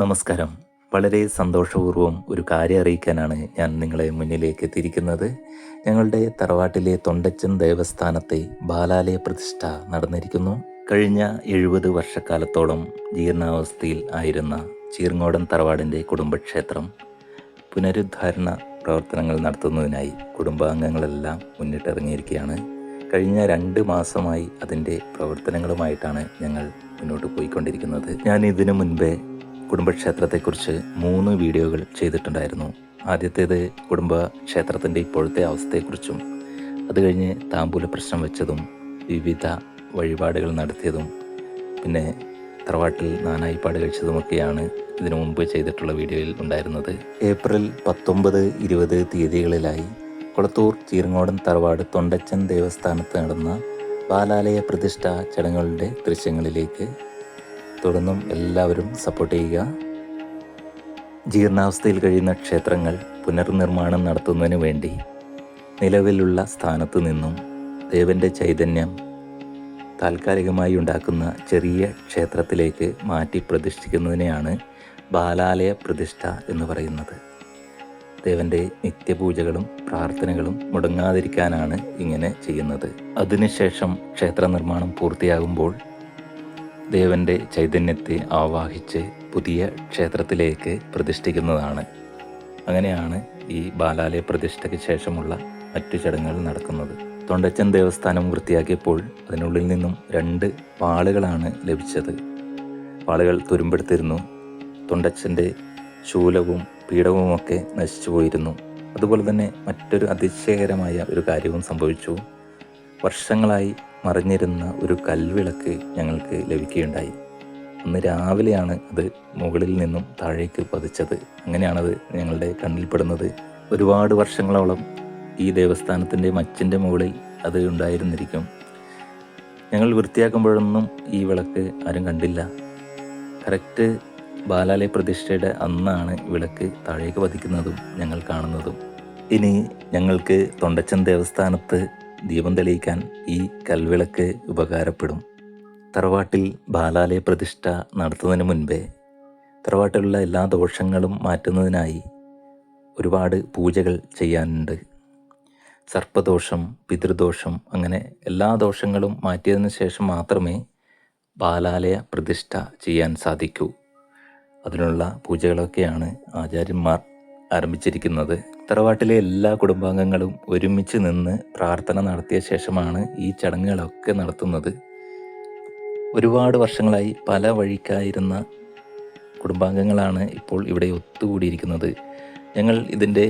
നമസ്കാരം. വളരെ സന്തോഷപൂർവ്വം ഒരു കാര്യം അറിയിക്കാനാണ് ഞാൻ നിങ്ങളെ മുന്നിലേക്ക് എത്തിയിരിക്കുന്നത്. ഞങ്ങളുടെ തറവാട്ടിലെ തൊണ്ടച്ചൻ ദേവസ്ഥാനത്തെ ബാലാലയ പ്രതിഷ്ഠ നടന്നിരിക്കുന്നു. കഴിഞ്ഞ 70 വർഷക്കാലത്തോളം ജീർണാവസ്ഥയിൽ ആയിരുന്ന ചീർങ്ങോടൻ തറവാടിൻ്റെ കുടുംബക്ഷേത്രം പുനരുദ്ധാരണ പ്രവർത്തനങ്ങൾ നടത്തുന്നതിനായി കുടുംബാംഗങ്ങളെല്ലാം മുന്നിട്ടിറങ്ങിയിരിക്കുകയാണ്. കഴിഞ്ഞ 2 മാസമായി അതിൻ്റെ പ്രവർത്തനങ്ങളുമായിട്ടാണ് ഞങ്ങൾ മുന്നോട്ട് പോയിക്കൊണ്ടിരിക്കുന്നത്. ഞാൻ ഇതിനു മുൻപേ കുടുംബക്ഷേത്രത്തെക്കുറിച്ച് 3 വീഡിയോകൾ ചെയ്തിട്ടുണ്ടായിരുന്നു. ആദ്യത്തേത് കുടുംബക്ഷേത്രത്തിൻ്റെ ഇപ്പോഴത്തെ അവസ്ഥയെക്കുറിച്ചും, അത് കഴിഞ്ഞ് താമ്പൂല പ്രശ്നം വെച്ചതും വിവിധ വഴിപാടുകൾ നടത്തിയതും പിന്നെ തറവാട്ടിൽ നാനായിപ്പാട് കഴിച്ചതുമൊക്കെയാണ് ഇതിനു മുമ്പ് ചെയ്തിട്ടുള്ള വീഡിയോയിൽ ഉണ്ടായിരുന്നത്. ഏപ്രിൽ 19, 20 തീയതികളിലായി കൊളത്തൂർ ചീർങ്ങോടൻ തറവാട് തൊണ്ടച്ചൻ ദേവസ്ഥാനത്ത് നടന്ന ബാലാലയ പ്രതിഷ്ഠ ചടങ്ങുകളുടെ ദൃശ്യങ്ങളിലേക്ക് തുടർന്നും എല്ലാവരും സപ്പോർട്ട് ചെയ്യുക. ജീർണാവസ്ഥയിൽ കഴിയുന്ന ക്ഷേത്രങ്ങൾ പുനർനിർമ്മാണം നടത്തുന്നതിന് വേണ്ടി നിലവിലുള്ള സ്ഥാനത്ത് നിന്നും ദേവൻ്റെ ചൈതന്യം താൽക്കാലികമായി ഉണ്ടാക്കുന്ന ചെറിയ ക്ഷേത്രത്തിലേക്ക് മാറ്റി പ്രതിഷ്ഠിക്കുന്നതിനെയാണ് ബാലാലയ പ്രതിഷ്ഠ എന്ന് പറയുന്നത്. ദേവൻ്റെ നിത്യപൂജകളും പ്രാർത്ഥനകളും മുടങ്ങാതിരിക്കാനാണ് ഇങ്ങനെ ചെയ്യുന്നത്. അതിനുശേഷം ക്ഷേത്ര നിർമ്മാണം പൂർത്തിയാകുമ്പോൾ ദേവൻ്റെ ചൈതന്യത്തെ ആവാഹിച്ച് പുതിയ ക്ഷേത്രത്തിലേക്ക് പ്രതിഷ്ഠിക്കുന്നതാണ്. അങ്ങനെയാണ് ഈ ബാലാലയ പ്രതിഷ്ഠയ്ക്ക് ശേഷമുള്ള മറ്റു ചടങ്ങുകൾ നടക്കുന്നത്. തൊണ്ടച്ചൻ ദേവസ്ഥാനം വൃത്തിയാക്കിയപ്പോൾ അതിനുള്ളിൽ നിന്നും 2 വാളുകളാണ് ലഭിച്ചത്. വാളുകൾ തുരുമ്പെടുത്തിരുന്നു. തൊണ്ടച്ചൻ്റെ ശൂലവും പീഠവുമൊക്കെ നശിച്ചു പോയിരുന്നു. അതുപോലെ തന്നെ മറ്റൊരു അതിശയകരമായ ഒരു കാര്യവും സംഭവിച്ചു. വർഷങ്ങളായി മറിഞ്ഞിരുന്ന ഒരു കൽവിളക്ക് ഞങ്ങൾക്ക് ലഭിക്കുകയുണ്ടായി. അന്ന് രാവിലെയാണ് അത് മുകളിൽ നിന്നും താഴേക്ക് പതിച്ചത്. അങ്ങനെയാണത് ഞങ്ങളുടെ കണ്ണിൽപ്പെടുന്നത്. ഒരുപാട് വർഷങ്ങളോളം ഈ ദേവസ്ഥാനത്തിൻ്റെ മച്ചിൻ്റെ മുകളിൽ അത് ഉണ്ടായിരുന്നിരിക്കും. ഞങ്ങൾ വൃത്തിയാക്കുമ്പോഴൊന്നും ഈ വിളക്ക് ആരും കണ്ടില്ല. കറക്റ്റ് ബാലാലയ പ്രതിഷ്ഠയുടെ അന്നാണ് വിളക്ക് താഴേക്ക് പതിക്കുന്നതും ഞങ്ങൾ കാണുന്നതും. ഇനി ഞങ്ങൾക്ക് തൊണ്ടച്ചൻ ദേവസ്ഥാനത്ത് ദീപം തെളിയിക്കാൻ ഈ കൽവിളക്ക് ഉപകാരപ്പെടും. തറവാട്ടിൽ ബാലാലയ പ്രതിഷ്ഠ നടത്തുന്നതിന് മുൻപേ തറവാട്ടിലുള്ള എല്ലാ ദോഷങ്ങളും മാറ്റുന്നതിനായി ഒരുപാട് പൂജകൾ ചെയ്യാനുണ്ട്. സർപ്പദോഷം, പിതൃദോഷം, അങ്ങനെ എല്ലാ ദോഷങ്ങളും മാറ്റിയതിനു ശേഷം മാത്രമേ ബാലാലയ പ്രതിഷ്ഠ ചെയ്യാൻ സാധിക്കൂ. അതിനുള്ള പൂജകളൊക്കെയാണ് ആചാര്യന്മാർ ആരംഭിച്ചിരിക്കുന്നത്. തറവാട്ടിലെ എല്ലാ കുടുംബാംഗങ്ങളും ഒരുമിച്ച് നിന്ന് പ്രാർത്ഥന നടത്തിയ ശേഷമാണ് ഈ ചടങ്ങുകളൊക്കെ നടത്തുന്നത്. ഒരുപാട് വർഷങ്ങളായി പല വഴിക്കായിരുന്ന കുടുംബാംഗങ്ങളാണ് ഇപ്പോൾ ഇവിടെ ഒത്തുകൂടിയിരിക്കുന്നത്. ഞങ്ങൾ ഇതിൻ്റെ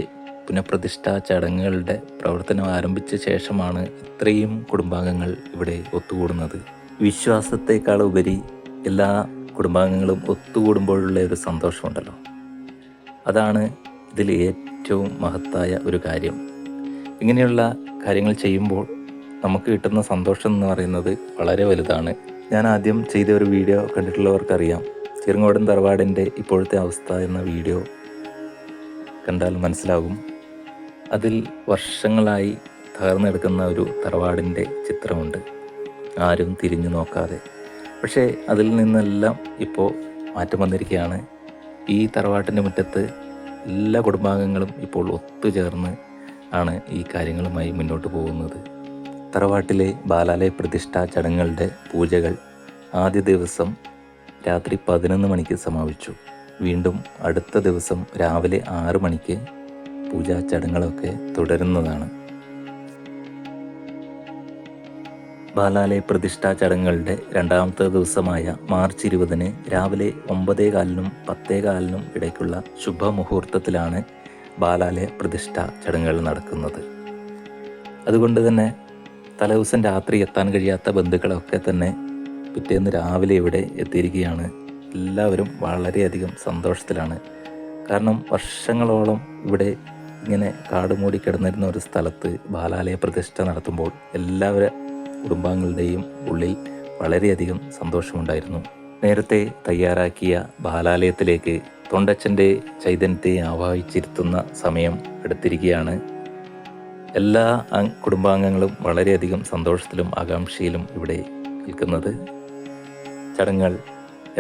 പുനഃപ്രതിഷ്ഠാ ചടങ്ങുകളുടെ പ്രവർത്തനം ആരംഭിച്ച ശേഷമാണ് ഇത്രയും കുടുംബാംഗങ്ങൾ ഇവിടെ ഒത്തുകൂടുന്നത്. വിശ്വാസത്തെക്കാൾ ഉപരി എല്ലാ കുടുംബാംഗങ്ങളും ഒത്തുകൂടുമ്പോഴുള്ള ഒരു സന്തോഷമുണ്ടല്ലോ, അതാണ് ഇതിൽ ഏറ്റവും മഹത്തായ ഒരു കാര്യം. ഇങ്ങനെയുള്ള കാര്യങ്ങൾ ചെയ്യുമ്പോൾ നമുക്ക് കിട്ടുന്ന സന്തോഷം എന്ന് പറയുന്നത് വളരെ വലുതാണ്. ഞാൻ ആദ്യം ചെയ്ത ഒരു വീഡിയോ കണ്ടിട്ടുള്ളവർക്കറിയാം. ചീർങ്ങോടൻ തറവാടിൻ്റെ ഇപ്പോഴത്തെ അവസ്ഥ എന്ന വീഡിയോ കണ്ടാൽ മനസ്സിലാകും. അതിൽ വർഷങ്ങളായി തകർന്നെടുക്കുന്ന ഒരു തറവാടിൻ്റെ ചിത്രമുണ്ട്, ആരും തിരിഞ്ഞു നോക്കാതെ. പക്ഷേ അതിൽ നിന്നെല്ലാം ഇപ്പോൾ മാറ്റം വന്നിരിക്കുകയാണ്. ഈ തറവാട്ടിൻ്റെ മുറ്റത്ത് എല്ലാ കുടുംബാംഗങ്ങളും ഇപ്പോൾ ഒത്തുചേർന്ന് ആണ് ഈ കാര്യങ്ങളുമായി മുന്നോട്ട് പോകുന്നത്. തറവാട്ടിലെ ബാലാലയ പ്രതിഷ്ഠാ ചടങ്ങുകളുടെ പൂജകൾ ആദ്യ ദിവസം രാത്രി 11 മണിക്ക് സമാപിച്ചു. വീണ്ടും അടുത്ത ദിവസം രാവിലെ 6 മണിക്ക് പൂജാ ചടങ്ങുകളൊക്കെ തുടരുന്നതാണ്. ബാലാലയ പ്രതിഷ്ഠാ ചടങ്ങുകളുടെ 2ാമത്തെ ദിവസമായ മാർച്ച് 20 രാവിലെ 9:15-നും 10:15-നും ഇടയ്ക്കുള്ള ശുഭമുഹൂർത്തത്തിലാണ് ബാലാലയ പ്രതിഷ്ഠാ ചടങ്ങുകൾ നടക്കുന്നത്. അതുകൊണ്ട് തന്നെ തലേദിവസം രാത്രി എത്താൻ കഴിയാത്ത ബന്ധുക്കളൊക്കെ തന്നെ പിറ്റേന്ന് രാവിലെ ഇവിടെ എത്തിയിരിക്കുകയാണ്. എല്ലാവരും വളരെയധികം സന്തോഷത്തിലാണ്. കാരണം വർഷങ്ങളോളം ഇവിടെ ഇങ്ങനെ കാടുമൂടി കിടന്നിരുന്ന ഒരു സ്ഥലത്ത് ബാലാലയ പ്രതിഷ്ഠ നടത്തുമ്പോൾ എല്ലാവരും കുടുംബാംഗങ്ങളുടെയും ഉള്ളിൽ വളരെയധികം സന്തോഷമുണ്ടായിരുന്നു. നേരത്തെ തയ്യാറാക്കിയ ബാലാലയത്തിലേക്ക് തൊണ്ടച്ചൻ്റെ ചൈതന്യത്തെ ആവാഹിച്ചിരുത്തുന്ന സമയം എടുത്തിരിക്കുകയാണ്. എല്ലാ കുടുംബാംഗങ്ങളും വളരെയധികം സന്തോഷത്തിലും ആകാംക്ഷയിലും ഇവിടെ നിൽക്കുന്നത്. ചടങ്ങുകൾ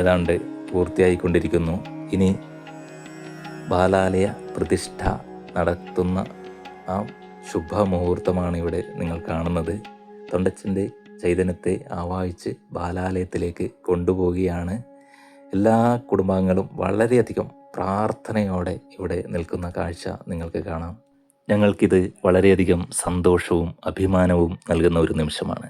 ഏതാണ്ട് പൂർത്തിയായിക്കൊണ്ടിരിക്കുന്നു. ഇനി ബാലാലയ പ്രതിഷ്ഠ നടത്തുന്ന ആ ശുഭമുഹൂർത്തമാണ് ഇവിടെ നിങ്ങൾ കാണുന്നത്. തൊണ്ടച്ചൻ്റെ ചൈതന്യത്തെ ആവാഹിച്ച് ബാലാലയത്തിലേക്ക് കൊണ്ടുപോവുകയാണ്. എല്ലാ കുടുംബാംഗങ്ങളും വളരെയധികം പ്രാർത്ഥനയോടെ ഇവിടെ നിൽക്കുന്ന കാഴ്ച നിങ്ങൾക്ക് കാണാം. ഞങ്ങൾക്കിത് വളരെയധികം സന്തോഷവും അഭിമാനവും നൽകുന്ന ഒരു നിമിഷമാണ്.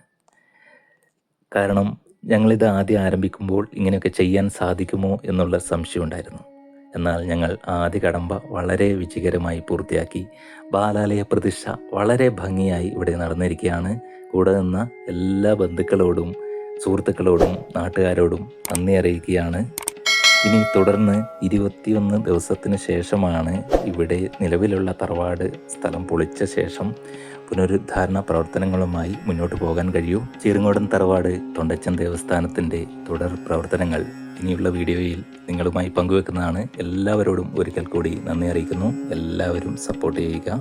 കാരണം ഞങ്ങളിത് ആദ്യം ആരംഭിക്കുമ്പോൾ ഇങ്ങനെയൊക്കെ ചെയ്യാൻ സാധിക്കുമോ എന്നുള്ള സംശയം ഉണ്ടായിരുന്നു. എന്നാൽ ഞങ്ങൾ ആദ്യ കടമ്പ വളരെ വിജയകരമായി പൂർത്തിയാക്കി. ബാലാലയ പ്രതിഷ്ഠ വളരെ ഭംഗിയായി ഇവിടെ നടന്നിരിക്കുകയാണ്. കൂടെ നിന്ന എല്ലാ ബന്ധുക്കളോടും സുഹൃത്തുക്കളോടും നാട്ടുകാരോടും നന്ദി അറിയിക്കുകയാണ്. ഇനി തുടർന്ന് 21 ദിവസത്തിന് ശേഷമാണ് ഇവിടെ നിലവിലുള്ള തറവാട് സ്ഥലം പൊളിച്ച ശേഷം പുനരുദ്ധാരണ പ്രവർത്തനങ്ങളുമായി മുന്നോട്ട് പോകാൻ കഴിയൂ. ചീറുങ്കോടൻ തറവാട് തൊണ്ടച്ചൻ ദേവസ്ഥാനത്തിൻ്റെ തുടർ പ്രവർത്തനങ്ങൾ ഇനിയുള്ള വീഡിയോയിൽ നിങ്ങളുമായി പങ്കുവെക്കുന്നതാണ്. എല്ലാവരോടും ഒരിക്കൽ കൂടി നന്ദി അറിയിക്കുന്നു. എല്ലാവരും സപ്പോർട്ട് ചെയ്യുക.